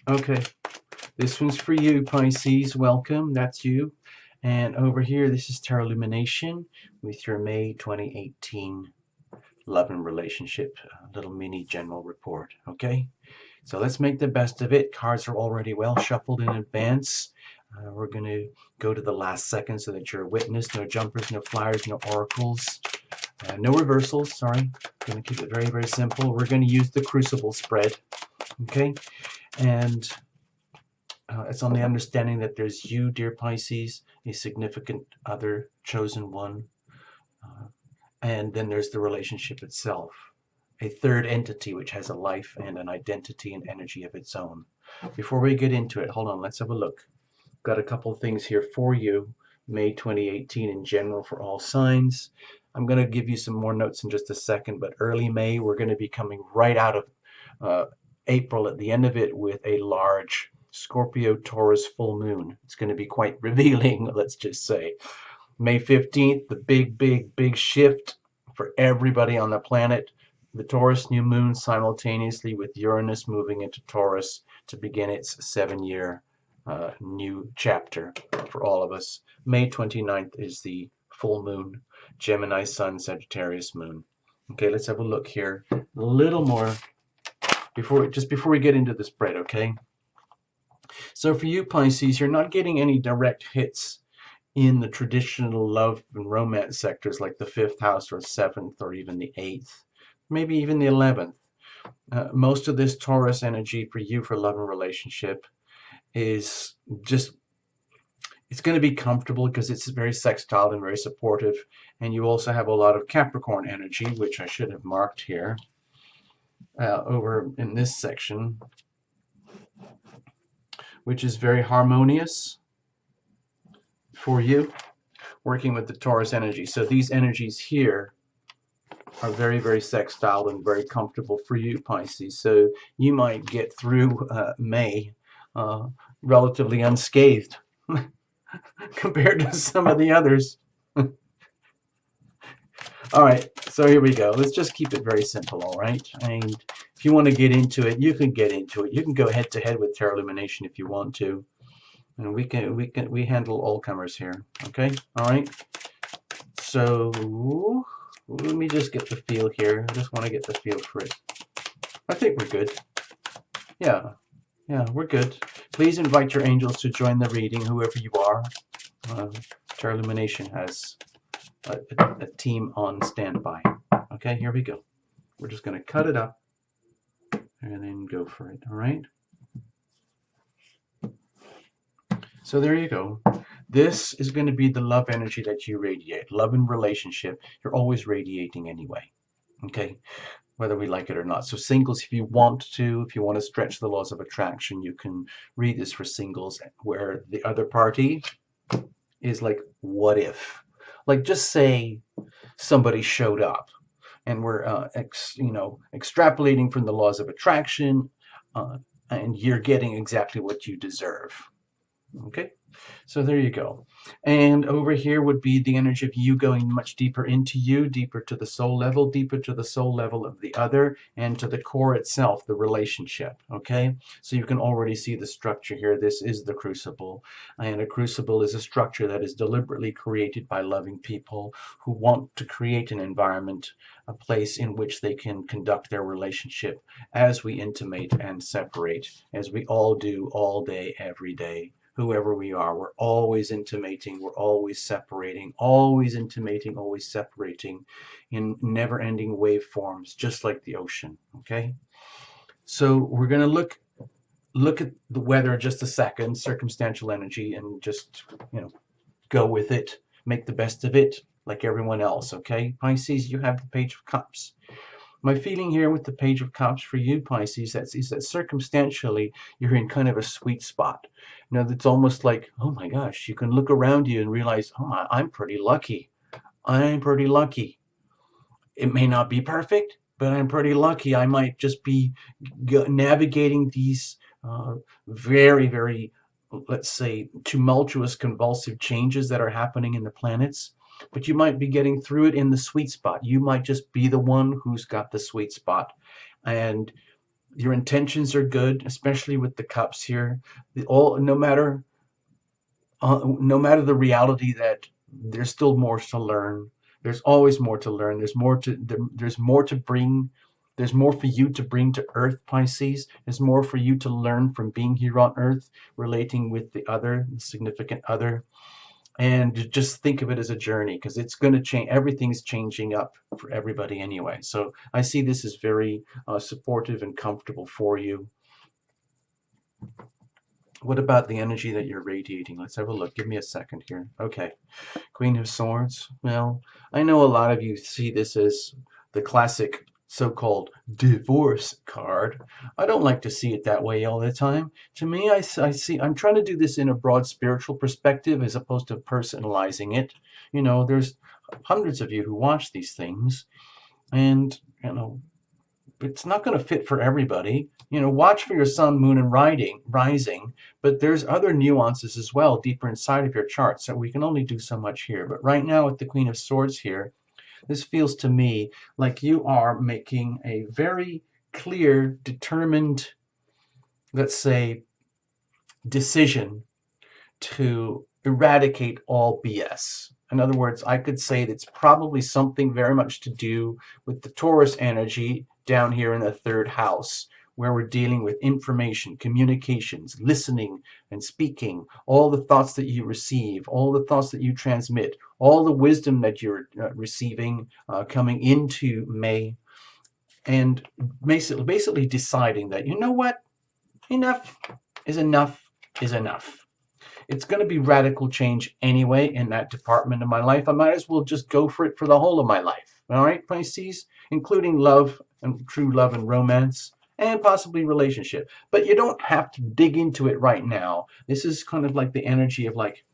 Okay, this one's for you, Pisces. Welcome, that's you. And over here, this is Tarot Lumination with your May 2018 love and relationship little mini general report. Okay, so let's make the best of it. Cards are already well shuffled in advance. We're going to go to the last second so that you're a witness. No jumpers, no flyers, no oracles, no reversals. Sorry, going to keep it very, very simple. We're going to use the crucible spread. Okay, and it's on the understanding that there's you, dear Pisces, a significant other, chosen one, and then there's the relationship itself, a third entity which has a life and an identity and energy of its own. Before we get into it, hold on, let's have a look. Got a couple of things here for you, May 2018 in general for all signs. I'm going to give you some more notes in just a second, but early May, we're going to be coming right out of April at the end of it with a large Scorpio Taurus full moon. It's going to be quite revealing, let's just say. May 15th, the big shift for everybody on the planet. The Taurus new moon simultaneously with Uranus moving into Taurus to begin its 7-year new chapter for all of us. May 29th is the full moon, Gemini Sun, Sagittarius moon. Okay, let's have a look here. A little more before we get into the spread, okay? So for you, Pisces, you're not getting any direct hits in the traditional love and romance sectors like the 5th house or 7th or even the 8th, maybe even the 11th. Most of this Taurus energy for you for love and relationship is just, it's going to be comfortable because it's very sextile and very supportive. And you also have a lot of Capricorn energy, which I should have marked here over in this section, which is very harmonious for you, working with the Taurus energy. So these energies here are very, very sextile and very comfortable for you, Pisces. So you might get through May relatively unscathed compared to some of the others. All right, so here we go. Let's just keep it very simple, all right? And if you want to get into it, you can get into it. You can go head to head with Tarot Lumination if you want to. And we handle all comers here, okay? All right. So let me just get the feel here. I just want to get the feel for it. I think we're good. Yeah, we're good. Please invite your angels to join the reading, whoever you are. Tarot Lumination has a team on standby. Okay, here we go. We're just going to cut it up and then go for it, all right? So there you go. This is going to be the love energy that you radiate. Love and relationship, you're always radiating anyway, okay? Whether we like it or not. So singles, if you want to stretch the laws of attraction, you can read this for singles where the other party is like, what if? Like, just say somebody showed up and we're extrapolating from the laws of attraction and you're getting exactly what you deserve. Okay, so there you go. And over here would be the energy of you going much deeper into you, deeper to the soul level of the other, and to the core itself, the relationship. Okay, so you can already see the structure here. This is the crucible, and a crucible is a structure that is deliberately created by loving people who want to create an environment, a place in which they can conduct their relationship as we intimate and separate, as we all do all day, every day. Whoever we are, we're always intimating, we're always separating, always intimating, always separating in never-ending waveforms, just like the ocean, okay? So we're going to look at the weather just a second, circumstantial energy, and just, go with it, make the best of it, like everyone else, okay? Pisces, you have the Page of Cups. My feeling here with the Page of Cups for you, Pisces, is that circumstantially you're in kind of a sweet spot. It's almost like, oh my gosh, you can look around you and realize, oh, I'm pretty lucky. I'm pretty lucky. It may not be perfect, but I'm pretty lucky. I might just be navigating these very, very, let's say, tumultuous, convulsive changes that are happening in the planets. But you might be getting through it in the sweet spot. You might just be the one who's got the sweet spot. And Your intentions are good, especially with the cups here. No matter the reality that there's still more to learn. There's always more to learn. There's more to bring. There's more for you to bring to Earth, Pisces. There's more for you to learn from being here on Earth, relating with the significant other. And just think of it as a journey, because it's going to change. Everything's changing up for everybody anyway. So I see this as very supportive and comfortable for you. What about the energy that you're radiating? Let's have a look. Give me a second here. Okay. Queen of Swords. Well, I know a lot of you see this as the classic so-called divorce card. I don't like to see it that way all the time. To me, I'm trying to do this in a broad spiritual perspective as opposed to personalizing it. There's hundreds of you who watch these things, and it's not going to fit for everybody. Watch for your sun, moon, and rising, but there's other nuances as well deeper inside of your chart. So we can only do so much here. But right now with the Queen of Swords here, this feels to me like you are making a very clear, determined, let's say, decision to eradicate all BS. In other words, I could say it's probably something very much to do with the Taurus energy down here in the third house, where we're dealing with information, communications, listening and speaking, all the thoughts that you receive, all the thoughts that you transmit, all the wisdom that you're receiving coming into May, and basically deciding that, you know what, enough is enough is enough. It's going to be radical change anyway in that department of my life. I might as well just go for it for the whole of my life. All right, Pisces, including love and true love and romance and possibly relationship. But you don't have to dig into it right now. This is kind of like the energy of like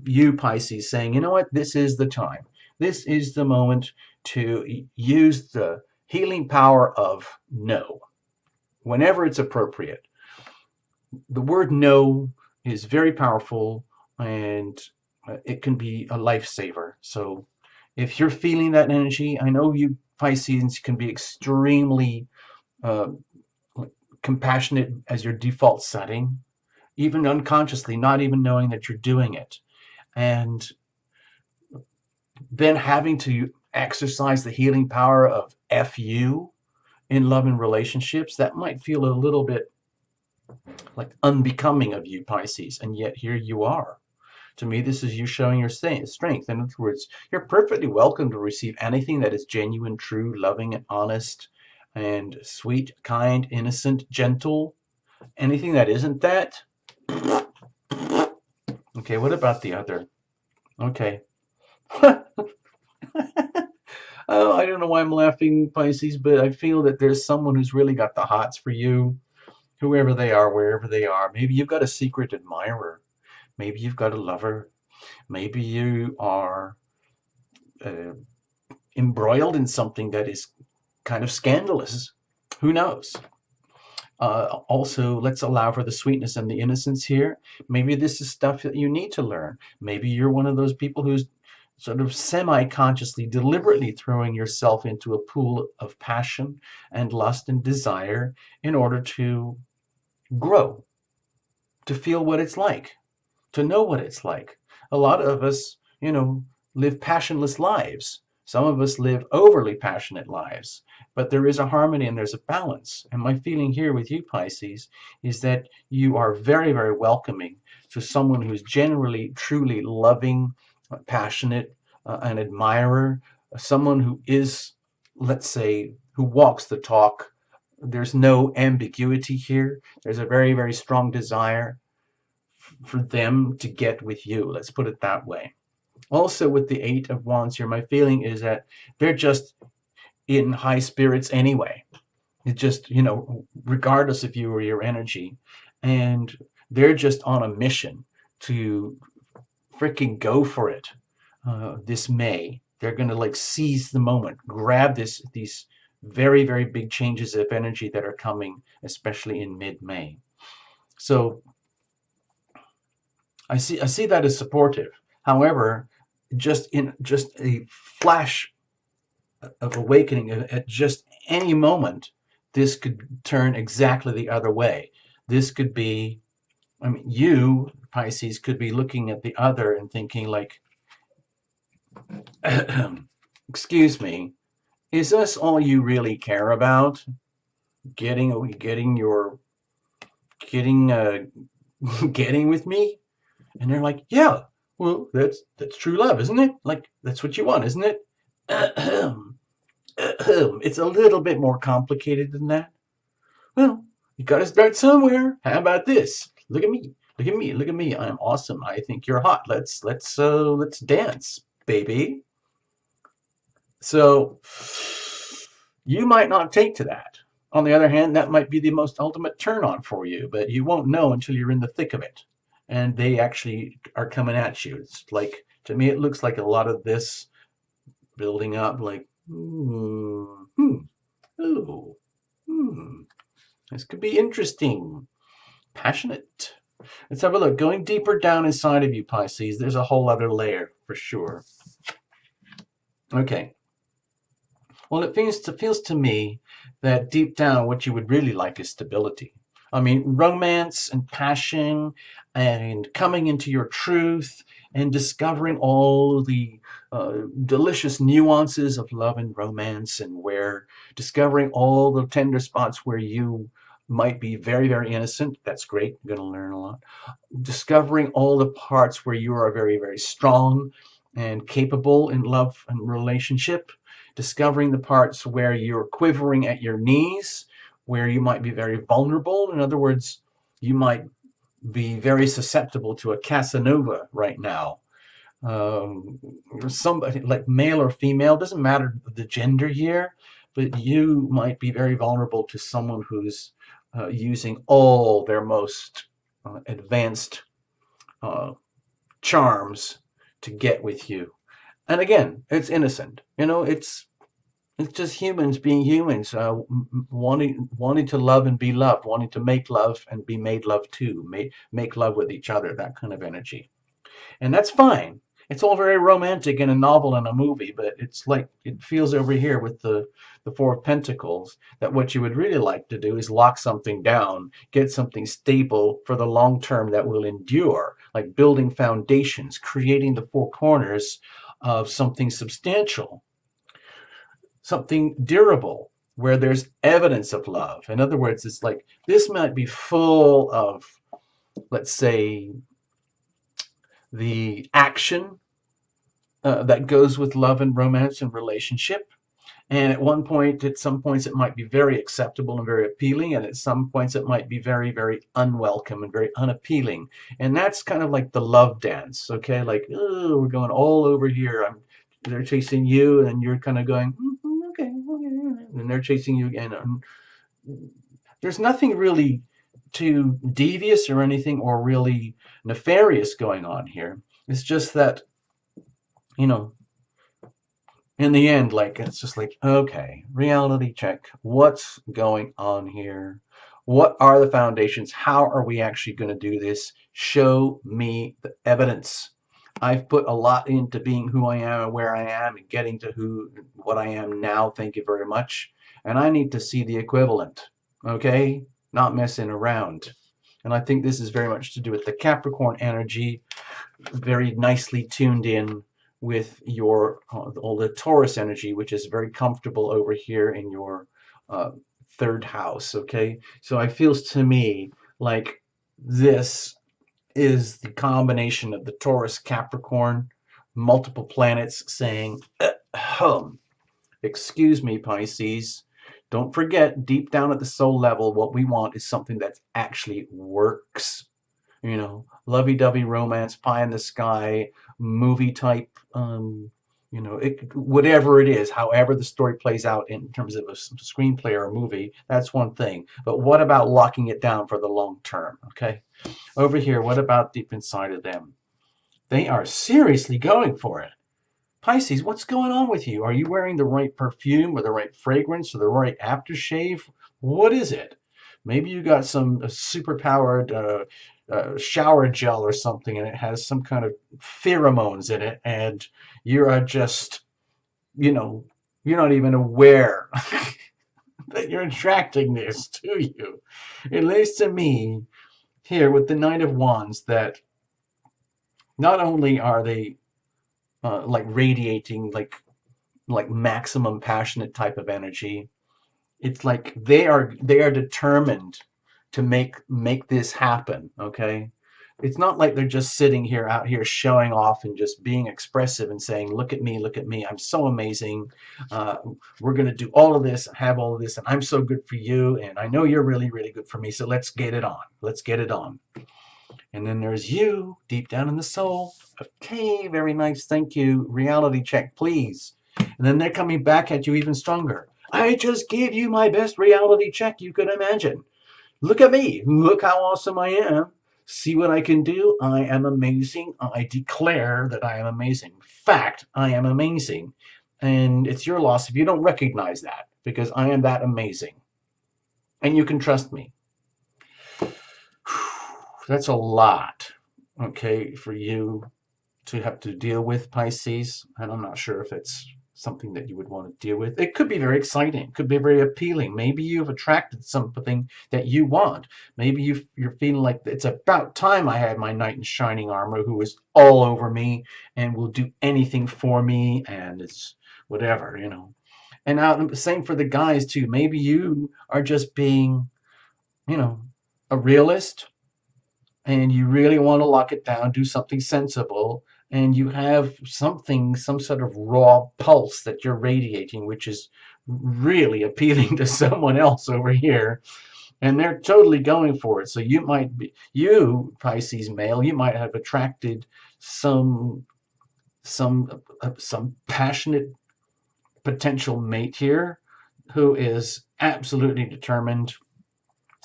you, Pisces, saying, you know what, this is the time. This is the moment to use the healing power of no, whenever it's appropriate. The word no is very powerful, and it can be a lifesaver. So if you're feeling that energy, I know you Pisces can be extremely uh, compassionate as your default setting, even unconsciously, not even knowing that you're doing it. And then having to exercise the healing power of FU in love and relationships, that might feel a little bit like unbecoming of you, Pisces, and yet here you are. To me, this is you showing your strength. In other words, you're perfectly welcome to receive anything that is genuine, true, loving, and honest, and sweet, kind, innocent, gentle. Anything that isn't that. Okay, what about the other? Okay. Oh, I don't know why I'm laughing, Pisces, but I feel that there's someone who's really got the hots for you, whoever they are, wherever they are. Maybe you've got a secret admirer. Maybe you've got a lover. Maybe you are embroiled in something that is kind of scandalous. Who knows? Also, let's allow for the sweetness and the innocence here. Maybe this is stuff that you need to learn. Maybe you're one of those people who's sort of semi-consciously, deliberately throwing yourself into a pool of passion and lust and desire in order to grow, to feel what it's like, to know what it's like. A lot of us, live passionless lives. Some of us live overly passionate lives, but there is a harmony and there's a balance. And my feeling here with you, Pisces, is that you are very, very welcoming to someone who's generally, truly loving, passionate, an admirer, someone who is, let's say, who walks the talk. There's no ambiguity here. There's a very, very strong desire for them to get with you. Let's put it that way. Also, with the Eight of Wands here, my feeling is that they're just in high spirits anyway. It just, regardless of you or your energy. And they're just on a mission to freaking go for it this May. They're going to like seize the moment, grab these very, very big changes of energy that are coming, especially in mid-May. So I see that as supportive. However, just a flash of awakening at just any moment, this could turn exactly the other way. This could be, I mean, you, Pisces, could be looking at the other and thinking like, excuse me, is this all you really care about? Getting your, getting, getting with me? And they're like, yeah, well, that's true love, isn't it? Like, that's what you want, isn't it? It's a little bit more complicated than that. Well, you got to start somewhere. How about this? Look at me. Look at me. Look at me. I'm awesome. I think you're hot. Let's dance, baby. So you might not take to that. On the other hand, that might be the most ultimate turn on for you, but you won't know until you're in the thick of it. And they actually are coming at you. It's like, to me, it looks like a lot of this building up, like, ooh, this could be interesting, passionate. Let's have a look. Going deeper down inside of you, Pisces, there's a whole other layer for sure. Okay. Well, it feels to me that deep down what you would really like is stability. I mean, romance and passion and coming into your truth and discovering all the delicious nuances of love and romance, and where discovering all the tender spots where you might be very, very innocent. That's great. You're going to learn a lot. Discovering all the parts where you are very, very strong and capable in love and relationship. Discovering the parts where you're quivering at your knees, where you might be very vulnerable. In other words, you might be very susceptible to a Casanova right now. Somebody like male or female, doesn't matter the gender here, but you might be very vulnerable to someone who's using all their most advanced charms to get with you. And again, it's innocent. It's just humans being humans, wanting to love and be loved, wanting to make love and be made love to, make love with each other, that kind of energy. And that's fine. It's all very romantic in a novel and a movie, but it's like it feels over here with the Four of Pentacles that what you would really like to do is lock something down, get something stable for the long term that will endure, like building foundations, creating the four corners of something substantial, something durable, where there's evidence of love. In other words, it's like this might be full of, let's say, the action that goes with love and romance and relationship. And at some points, it might be very acceptable and very appealing. And at some points, it might be very, very unwelcome and very unappealing. And that's kind of like the love dance, okay? Like, oh, we're going all over here. They're chasing you, and you're kind of going, okay, and they're chasing you again. There's nothing really too devious or anything or really nefarious going on here. It's just that, in the end, like, it's just like, okay, reality check. What's going on here? What are the foundations? How are we actually going to do this? Show me the evidence. I've put a lot into being who I am and where I am and getting to what I am now. Thank you very much. And I need to see the equivalent, okay? Not messing around. And I think this is very much to do with the Capricorn energy, very nicely tuned in with your all the Taurus energy, which is very comfortable over here in your third house, okay? So it feels to me like this is the combination of the Taurus Capricorn, multiple planets saying, excuse me, Pisces, don't forget, deep down at the soul level, what we want is something that actually works. Lovey-dovey romance, pie in the sky, movie type, whatever it is, however the story plays out in terms of a screenplay or a movie, that's one thing. But what about locking it down for the long term, okay? Over here, what about deep inside of them? They are seriously going for it. Pisces, what's going on with you? Are you wearing the right perfume or the right fragrance or the right aftershave? What is it? Maybe you got some super-powered shower gel or something, and it has some kind of pheromones in it, and you are just, you're not even aware. that you're attracting this to you. At least to me, here with the Knight of Wands, that not only are they like radiating like maximum passionate type of energy, it's like they are determined to make this happen. Okay, it's not like they're just sitting here out here showing off and just being expressive and saying, look at me, I'm so amazing, uh, we're going to do all of this, have all of this, and I'm so good for you, and I know you're really really good for me, so let's get it on, let's get it on. And then there's you deep down in the soul. Okay, very nice, thank you, reality check please. And then they're coming back at you even stronger. I just gave you my best reality check you could imagine. Look at me. Look how awesome I am. See what I can do. I am amazing. I declare that I am amazing. Fact, I am amazing. And it's your loss if you don't recognize that, because I am that amazing. And you can trust me. That's a lot, okay, for you to have to deal with, Pisces. And I'm not sure if it's something that you would want to deal with. It could be very exciting, could be very appealing. Maybe you've attracted something that you want. Maybe you're feeling like it's about time I had my knight in shining armor who is all over me and will do anything for me, and it's whatever, you know. And now same for the guys too. Maybe you are just being, you know, a realist, and you really want to lock it down, do something sensible, and you have something, some sort of raw pulse that you're radiating, which is really appealing to someone else over here, and they're totally going for it. So you might be, you Pisces male, you might have attracted some some passionate potential mate here who is absolutely determined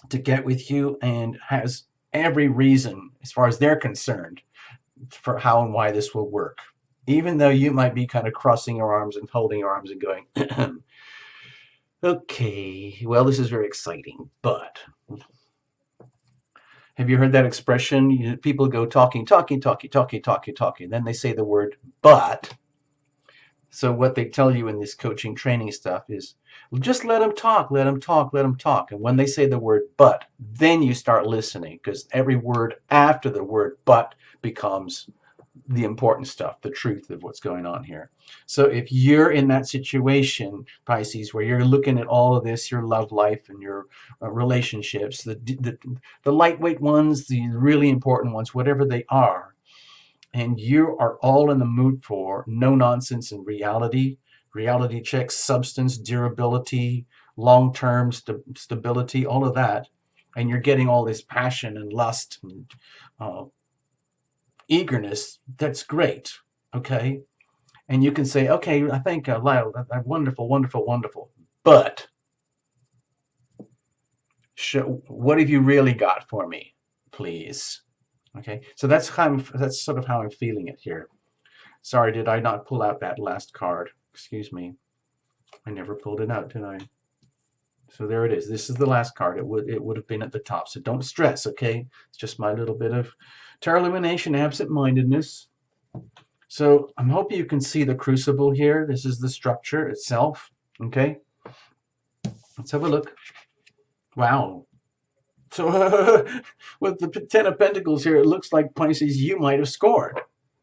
to get with you and has every reason, as far as they're concerned, for how and why this will work. Even though you might be kind of crossing your arms and folding your arms and going, okay, well, this is very exciting, but have you heard that expression? People go talking, talking, talking, talking, talking, talking. Then they say the word but. So what they tell you in this coaching training stuff is, just let them talk, let them talk, let them talk. And when they say the word but, then you start listening, because every word after the word but becomes the important stuff, the truth of what's going on here. So if you're in that situation, Pisces, where you're looking at all of this, your love life and your relationships, the lightweight ones, the really important ones, whatever they are, and you are all in the mood for no nonsense and reality checks, substance, durability, long-term stability, all of that, and you're getting all this passion and lust and eagerness, that's great, okay? And you can say, okay, I think wonderful, wonderful, wonderful, but what have you really got for me, please? Okay, so that's sort of how I'm feeling it here. Sorry, did I not pull out that last card? Excuse me. I never pulled it out, did I? So there it is. This is the last card. It would have been at the top. So don't stress, okay? It's just my little bit of tarot illumination, absent-mindedness. So I'm hoping you can see the crucible here. This is the structure itself, okay? Let's have a look. Wow. So with the Ten of Pentacles here, it looks like, Pisces, you might have scored.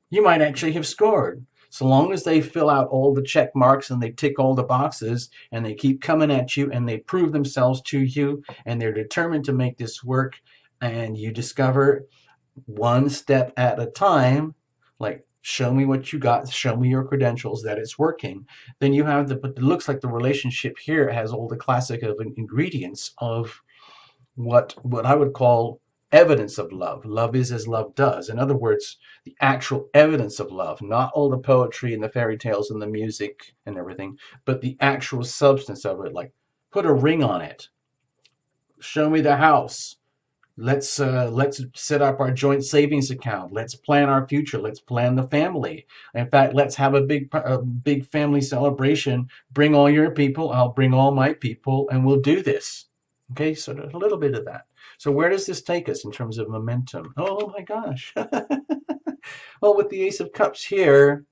You might actually have scored. So long as they fill out all the check marks and they tick all the boxes and they keep coming at you and they prove themselves to you and they're determined to make this work, and you discover one step at a time, like, show me what you got, show me your credentials that it's working, then you have but it looks like the relationship here has all the classic of ingredients of what I would call evidence of love. Love is as love does. In other words, the actual evidence of love, not all the poetry and the fairy tales and the music and everything, but the actual substance of it. Like, put a ring on it. Show me the house. Let's set up our joint savings account. Let's plan our future. Let's plan the family. In fact, let's have a big family celebration. Bring all your people. I'll bring all my people, and we'll do this. Okay, so a little bit of that. So where does this take us in terms of momentum? Oh my gosh. Well, with the Ace of Cups here,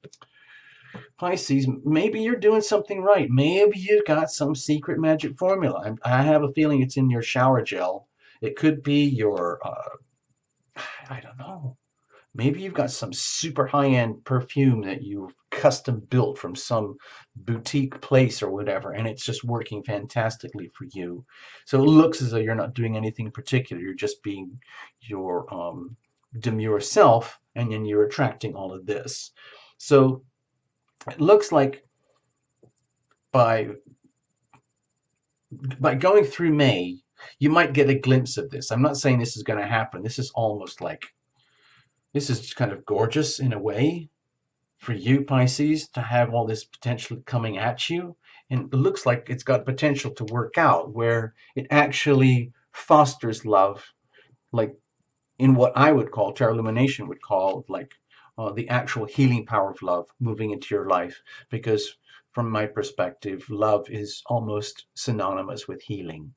Pisces, maybe you're doing something right. Maybe you've got some secret magic formula. I have a feeling it's in your shower gel. It could be your, I don't know. Maybe you've got some super high-end perfume that you've custom built from some boutique place or whatever, and it's just working fantastically for you. So it looks as though you're not doing anything particular. You're just being your demure self, and then you're attracting all of this. So it looks like by going through May, you might get a glimpse of this. I'm not saying this is going to happen. This is almost like, this is kind of gorgeous in a way for you, Pisces, to have all this potential coming at you. And it looks like it's got potential to work out where it actually fosters love, like in what I would call, Tarot Lumination would call, like the actual healing power of love moving into your life. Because from my perspective, love is almost synonymous with healing.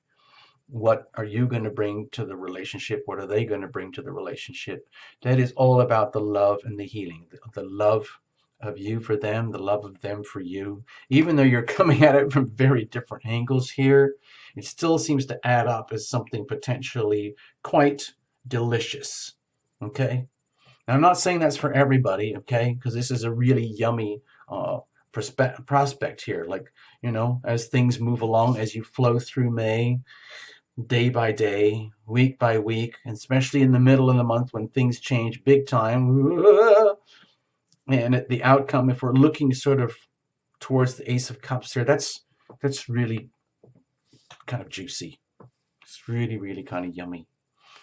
What are you going to bring to the relationship? What are they going to bring to the relationship? That is all about the love and the healing, the love of you for them, the love of them for you. Even though you're coming at it from very different angles here, it still seems to add up as something potentially quite delicious. Okay? Now, I'm not saying that's for everybody, okay? Because this is a really yummy prospect here. Like, as things move along, as you flow through May, day by day, week by week, and especially in the middle of the month when things change big time. And the outcome, if we're looking sort of towards the Ace of Cups here, that's really kind of juicy. It's really, really kind of yummy.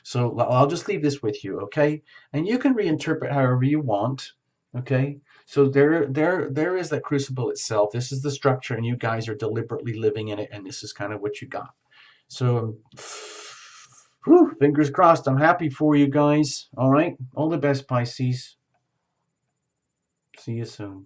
So I'll just leave this with you, okay? And you can reinterpret however you want, okay? So there is that crucible itself. This is the structure, and you guys are deliberately living in it, and this is kind of what you got. So, whew, fingers crossed. I'm happy for you guys. All right. All the best, Pisces. See you soon.